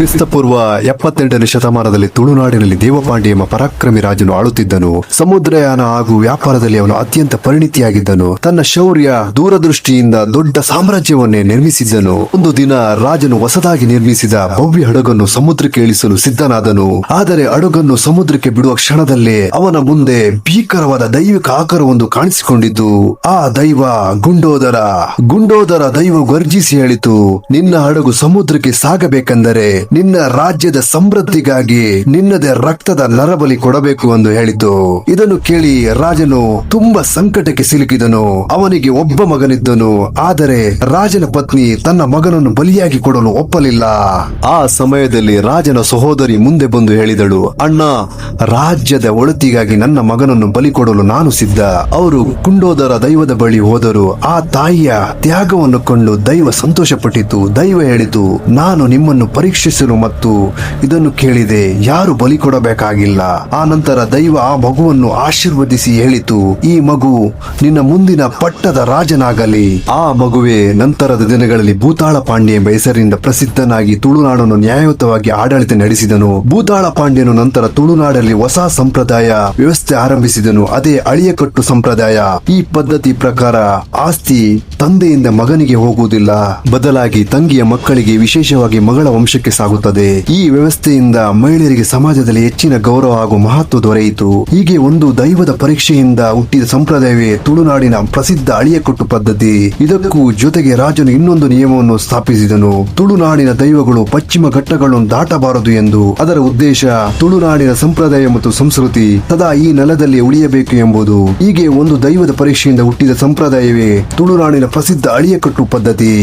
ಕ್ರಿಸ್ತಪೂರ್ವ 78ನೇ ಶತಮಾನದಲ್ಲಿ ತುಳುನಾಡಿನಲ್ಲಿ ದೇವಪಾಂಡಿ ಎಂಬ ಪರಾಕ್ರಮಿ ರಾಜನು ಆಳುತ್ತಿದ್ದನು. ಸಮುದ್ರಯಾನ ಹಾಗೂ ವ್ಯಾಪಾರದಲ್ಲಿ ಅವನು ಅತ್ಯಂತ ಪರಿಣಿತಿಯಾಗಿದ್ದನು. ತನ್ನ ಶೌರ್ಯ ದೂರದೃಷ್ಟಿಯಿಂದ ದೊಡ್ಡ ಸಾಮ್ರಾಜ್ಯವನ್ನೇ ನಿರ್ಮಿಸಿದ್ದನು. ಒಂದು ದಿನ ರಾಜನು ಹೊಸದಾಗಿ ನಿರ್ಮಿಸಿದ ಭವ್ಯ ಹಡಗನ್ನು ಸಮುದ್ರಕ್ಕೆ ಇಳಿಸಲು ಸಿದ್ಧನಾದನು. ಆದರೆ ಹಡಗನ್ನು ಸಮುದ್ರಕ್ಕೆ ಬಿಡುವ ಕ್ಷಣದಲ್ಲೇ ಅವನ ಮುಂದೆ ಭೀಕರವಾದ ದೈವಿಕ ಆಕಾರವೊಂದು ಕಾಣಿಸಿಕೊಂಡಿದ್ದು. ಆ ದೈವ ಗುಂಡೋದರ ದೈವ ಗರ್ಜಿಸಿ ಹೇಳಿತು, ನಿನ್ನ ಹಡಗು ಸಮುದ್ರಕ್ಕೆ ಸಾಗಬೇಕೆಂದರೆ ನಿನ್ನ ರಾಜ್ಯದ ಸಮೃದ್ಧಿಗಾಗಿ ನಿನ್ನದೇ ರಕ್ತದ ನರಬಲಿ ಕೊಡಬೇಕು ಎಂದು ಹೇಳಿತು. ಇದನ್ನು ಕೇಳಿ ರಾಜನು ತುಂಬಾ ಸಂಕಟಕ್ಕೆ ಸಿಲುಕಿದನು. ಅವನಿಗೆ ಒಬ್ಬ ಮಗನಿದ್ದನು. ಆದರೆ ರಾಜನ ಪತ್ನಿ ತನ್ನ ಮಗನನ್ನು ಬಲಿಯಾಗಿ ಕೊಡಲು ಒಪ್ಪಲಿಲ್ಲ. ಆ ಸಮಯದಲ್ಲಿ ರಾಜನ ಸಹೋದರಿ ಮುಂದೆ ಬಂದು ಹೇಳಿದಳು, ಅಣ್ಣ, ರಾಜ್ಯದ ಒಳಿತಿಗಾಗಿ ನನ್ನ ಮಗನನ್ನು ಬಲಿ ಕೊಡಲು ನಾನು ಸಿದ್ಧ. ಅವರು ಗುಂಡೋದರ ದೈವದ ಬಳಿ ಹೋದರು. ಆ ತಾಯಿಯ ತ್ಯಾಗವನ್ನು ಕಂಡು ದೈವ ಸಂತೋಷಪಟ್ಟಿತು. ದೈವ ಹೇಳಿತು, ನಾನು ನಿಮ್ಮನ್ನು ಪರೀಕ್ಷಿಸಲು ಮತ್ತು ಇದನ್ನು ಕೇಳಿದೆ, ಯಾರು ಬಲಿ ಕೊಡಬೇಕಾಗಿಲ್ಲ. ಆ ನಂತರ ದೈವ ಆ ಮಗುವನ್ನು ಆಶೀರ್ವದಿಸಿ ಹೇಳಿತು, ಈ ಮಗು ನಿನ್ನ ಮುಂದಿನ ಪಟ್ಟದ ರಾಜನಾಗಲಿ. ಆ ಮಗುವೆ ನಂತರದ ದಿನಗಳಲ್ಲಿ ಭೂತಾಳ ಪಾಂಡ್ಯ ಎಂಬ ಹೆಸರಿನಿಂದ ಪ್ರಸಿದ್ಧನಾಗಿ ತುಳುನಾಡನ್ನು ನ್ಯಾಯಯುತವಾಗಿ ಆಡಳಿತ ನಡೆಸಿದನು. ಭೂತಾಳ ಪಾಂಡ್ಯನು ನಂತರ ತುಳುನಾಡಲ್ಲಿ ಹೊಸ ಸಂಪ್ರದಾಯ ವ್ಯವಸ್ಥೆ ಆರಂಭಿಸಿದನು. ಅದೇ ಅಳಿಯಕಟ್ಟು ಸಂಪ್ರದಾಯ. ಈ ಪದ್ಧತಿ ಪ್ರಕಾರ ಆಸ್ತಿ ತಂದೆಯಿಂದ ಮಗನಿಗೆ ಹೋಗುವುದಿಲ್ಲ, ಬದಲಾಗಿ ತಂಗಿಯ ಮಕ್ಕಳಿಗೆ, ವಿಶೇಷವಾಗಿ ಮಗಳ ವಂಶಕ್ಕೆ ಸಾಗುತ್ತದೆ. ಈ ವ್ಯವಸ್ಥೆಯಿಂದ ಮಹಿಳೆಯರಿಗೆ ಸಮಾಜದಲ್ಲಿ ಹೆಚ್ಚಿನ ಗೌರವ ಹಾಗೂ ಮಹತ್ವ ದೊರೆಯಿತು. ಹೀಗೆ ಒಂದು ದೈವದ ಪರೀಕ್ಷೆಯಿಂದ ಹುಟ್ಟಿದ ಸಂಪ್ರದಾಯವೇ ತುಳುನಾಡಿನ ಪ್ರಸಿದ್ಧ ಅಳಿಯಕಟ್ಟು ಪದ್ಧತಿ. ಇದಕ್ಕೂ ಜೊತೆಗೆ ರಾಜನು ಇನ್ನೊಂದು ನಿಯಮವನ್ನು ಸ್ಥಾಪಿಸಿದನು. ತುಳುನಾಡಿನ ದೈವಗಳು ಪಶ್ಚಿಮ ಘಟ್ಟಗಳನ್ನು ದಾಟಬಾರದು ಎಂದು. ಅದರ ಉದ್ದೇಶ ತುಳುನಾಡಿನ ಸಂಪ್ರದಾಯ ಮತ್ತು ಸಂಸ್ಕೃತಿ ಸದಾ ಈ ನೆಲದಲ್ಲಿ ಉಳಿಯಬೇಕು ಎಂಬುದು. ಹೀಗೆ ಒಂದು ದೈವದ ಪರೀಕ್ಷೆಯಿಂದ ಹುಟ್ಟಿದ ಸಂಪ್ರದಾಯವೇ ತುಳುನಾಡಿನ ಪ್ರಸಿದ್ಧ ಅಳಿಯಕಟ್ಟು ಪದ್ಧತಿ.